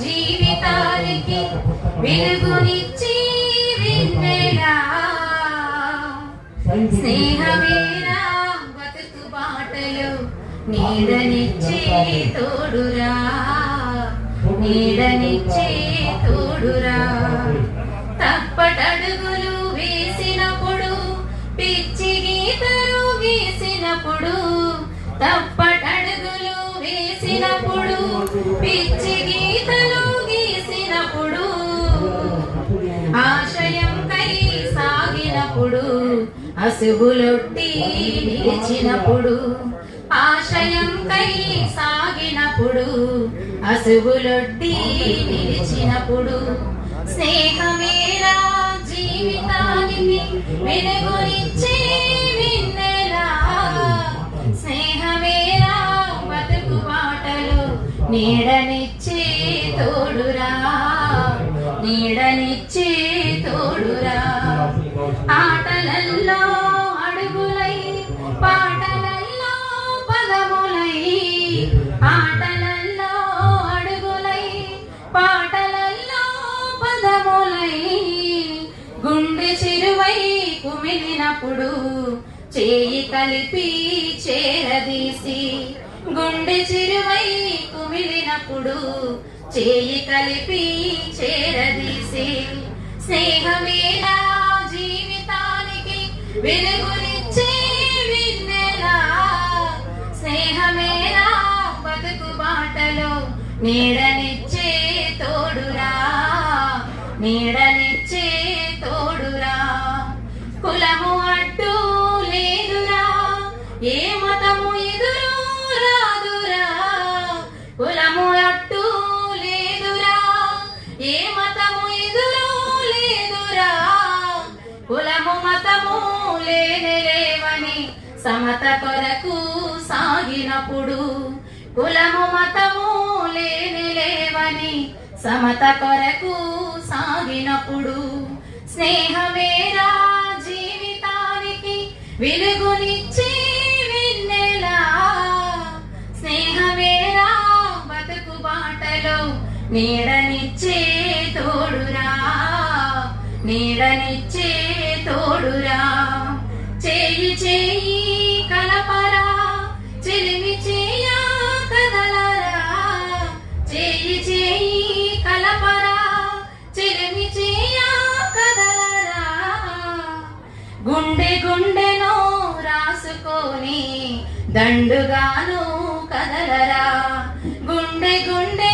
జీవితానికి వెలుగునిచ్చి వెన్నెలా స్నేహమేరా బతుకు బాటలు నీడనిచ్చే తోడురా నీడనిచ్చే తోడురా తప్పటడుగులు వేసినప్పుడు పిచ్చి గీతలు గీసినప్పుడు తప్పటడుగులు వేసినప్పుడు పిచ్చి గీతలు గీసినప్పుడు ఆశయం కై సాగినప్పుడు అసుగులొట్టి నిలిచినప్పుడు ఆశయం కై సాగినప్పుడు అసుగులొట్టి నిలిచినప్పుడు స్నేహమేరా జీవితానికి వెలుగునిచ్చే వెన్నెలా స్నేహమేరా బతుకు బాటలు నీడనిచ్చే తోడురా నీడనిచ్చే తోడురా ఆటలల్లో అడుగులై పాటలల్లో పదములై ఆటలల్లో అడుగులై పాటలల్లో పదములై గుండె చిరువై కుమిలినప్పుడు చేయి కలిపి చేరదీసి గుండె చిరువై కుమిలినప్పుడు చేయి కలిపి చేరదీసి స్నేహమేలా జీవితానికి వెలుగునిచ్చే వెన్నెలా స్నేహమేలా బతుకు బాటలో నీడనిచ్చే తోడురా నీడనిచ్చే తోడురా కులము అడ్డు లేదురా ఏ మతము ఎదురు రాదురా కులము అడ్డు లేదురా ఏ మతము ఎదురు లేదురా కులము మతము లేవని సమత కొరకు సాగినప్పుడు కులము మతము లేవని సమత కొరకు సాగినప్పుడు స్నేహమేరా జీవితానికి వెలుగునిచ్చే వెన్నెలా స్నేహమేరా బతుకు బాటలో నీడనిచ్చే తోడురా నీడనిచ్చే తోడురా చేయి చేయి కలపరా చెలిమి చేయ కదలరా చేయి చేయి కలపరా చెలిమి చేయ కదలరా గుండె గుండెను రాసుకొని దండుగాను కదలరా గుండె గుండె